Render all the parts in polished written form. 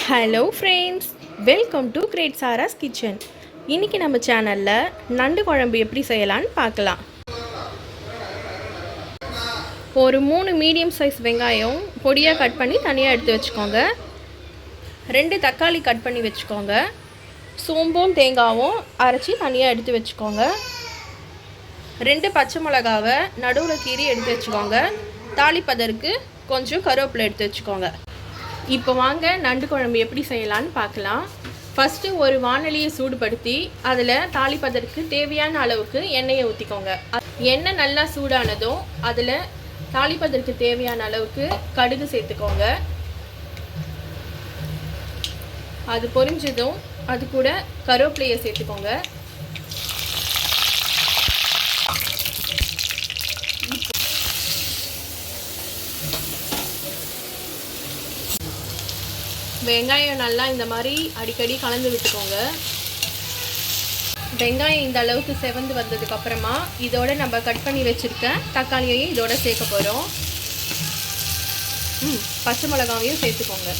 Hello friends, welcome to great Sara's kitchen. இன்றைக்கி நம்ம சேனலில் நண்டு குழம்பு எப்படி செய்யலான்னு பார்க்கலாம். ஒரு 3 மீடியம் சைஸ் வெங்காயம் பொடியாக கட் பண்ணி தனியாக எடுத்து வச்சுக்கோங்க. 2 தக்காளி கட் பண்ணி வச்சுக்கோங்க. சோம்பும் தேங்காயும் அரைச்சி தனியாக எடுத்து வச்சுக்கோங்க. 2 பச்சை மிளகாவை நடுவில் கீறி எடுத்து வச்சுக்கோங்க. தாளிப்பதற்கு கொஞ்சம் கருவேப்பிலை எடுத்து வச்சுக்கோங்க. இப்போ வாங்க நண்டு குழம்பு எப்படி செய்யலான்னு பார்க்கலாம். ஃபஸ்ட்டு ஒரு வாணலியை சூடுபடுத்தி அதில் தாளிப்பதற்கு தேவையான அளவுக்கு எண்ணெயை ஊற்றிக்கோங்க. எண்ணெய் நல்லா சூடானதும் அதில் தாளிப்பதற்கு தேவையான அளவுக்கு கடுகு சேர்த்துக்கோங்க. அது பொரிஞ்சதும் அது கூட கருவேப்பிலையை சேர்த்துக்கோங்க. வெங்காயம் நல்லா இந்த மாதிரி அடிக்கடி கலந்து விட்டுக்கோங்க. வெங்காயம் இந்த அளவுக்கு செவந்து வந்ததுக்கப்புறமா இதோட நம்ம கட் பண்ணி வச்சுருக்க தக்காளியையும் இதோட சேர்க்க போகிறோம். பச்சை மிளகாவையும் சேர்த்துக்கோங்க.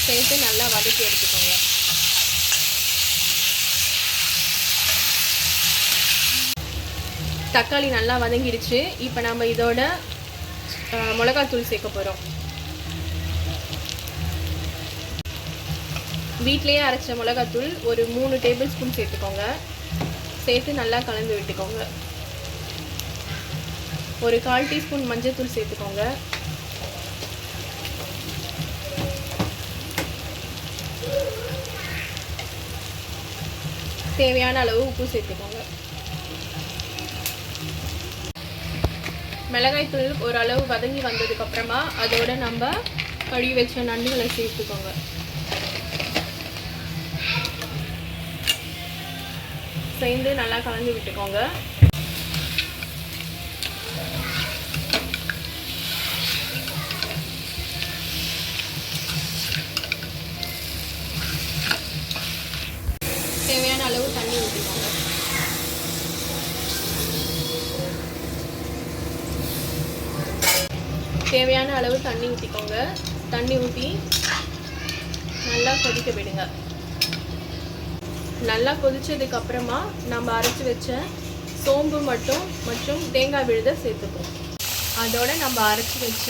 சேர்த்து நல்லா வதக்கி எடுத்துக்கோங்க. தக்காளி நல்லா வதங்கிடுச்சு. இப்போ நம்ம இதோட மிளகாத்தூள் சேர்க்க போகிறோம். வீட்டிலேயே அரைச்ச மிளகாத்தூள் ஒரு 3 டேபிள் ஸ்பூன் சேர்த்துக்கோங்க. சேர்த்து நல்லா கலந்து விட்டுக்கோங்க. ஒரு 1/4 டீஸ்பூன் மஞ்சள்தூள் சேர்த்துக்கோங்க. தேவையான அளவு உப்பு சேர்த்துக்கோங்க. மிளகாய்த்தூள் ஓரளவு வதங்கி வந்ததுக்கப்புறமா அதோட நம்ம கழுவி வச்ச நண்டுகளை சேர்த்துக்கோங்க. சேர்ந்து நல்லா கலந்து விட்டுக்கோங்க. தேவையான அளவு தண்ணி ஊற்றிக்கோங்க. தேவையான அளவு தண்ணி ஊற்றிக்கோங்க. தண்ணி ஊற்றி நல்லா கொதிக்க விடுங்க. நல்லா கொதிச்சதுக்கு அப்புறமா நம்ம அரைச்சி வச்ச சோம்பு மற்றும் தேங்காய் விழுதை சேர்த்துப்போம். அதோட நம்ம அரைச்சி வச்ச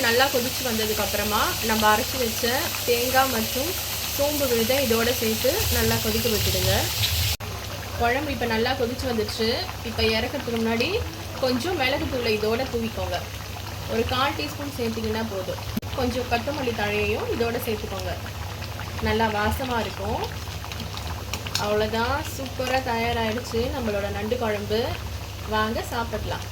நல்லா கொதிச்சு வந்ததுக்கப்புறமா நம்ம அரைச்சி வச்ச தேங்காய் மற்றும் சோம்பு விழுதை இதோட சேர்த்து நல்லா கொதிக்க வச்சுடுங்க. குழம்பு இப்போ நல்லா கொதிச்சு வந்துடுச்சு. இப்போ இறக்கிறதுக்கு முன்னாடி கொஞ்சம் மிளகுத்தூளை இதோட தூவிக்கோங்க. ஒரு 1/4 டீஸ்பூன் சேர்த்திங்கன்னா போதும். கொஞ்சம் கொத்தமல்லி தழையையும் இதோட சேர்த்துக்கோங்க. நல்லா வாசமாக இருக்கும். அவ்வளோதான், சூப்பராக தயாராகிடுச்சு நம்மளோட நண்டு குழம்பு. வாங்க சாப்பிடலாம்.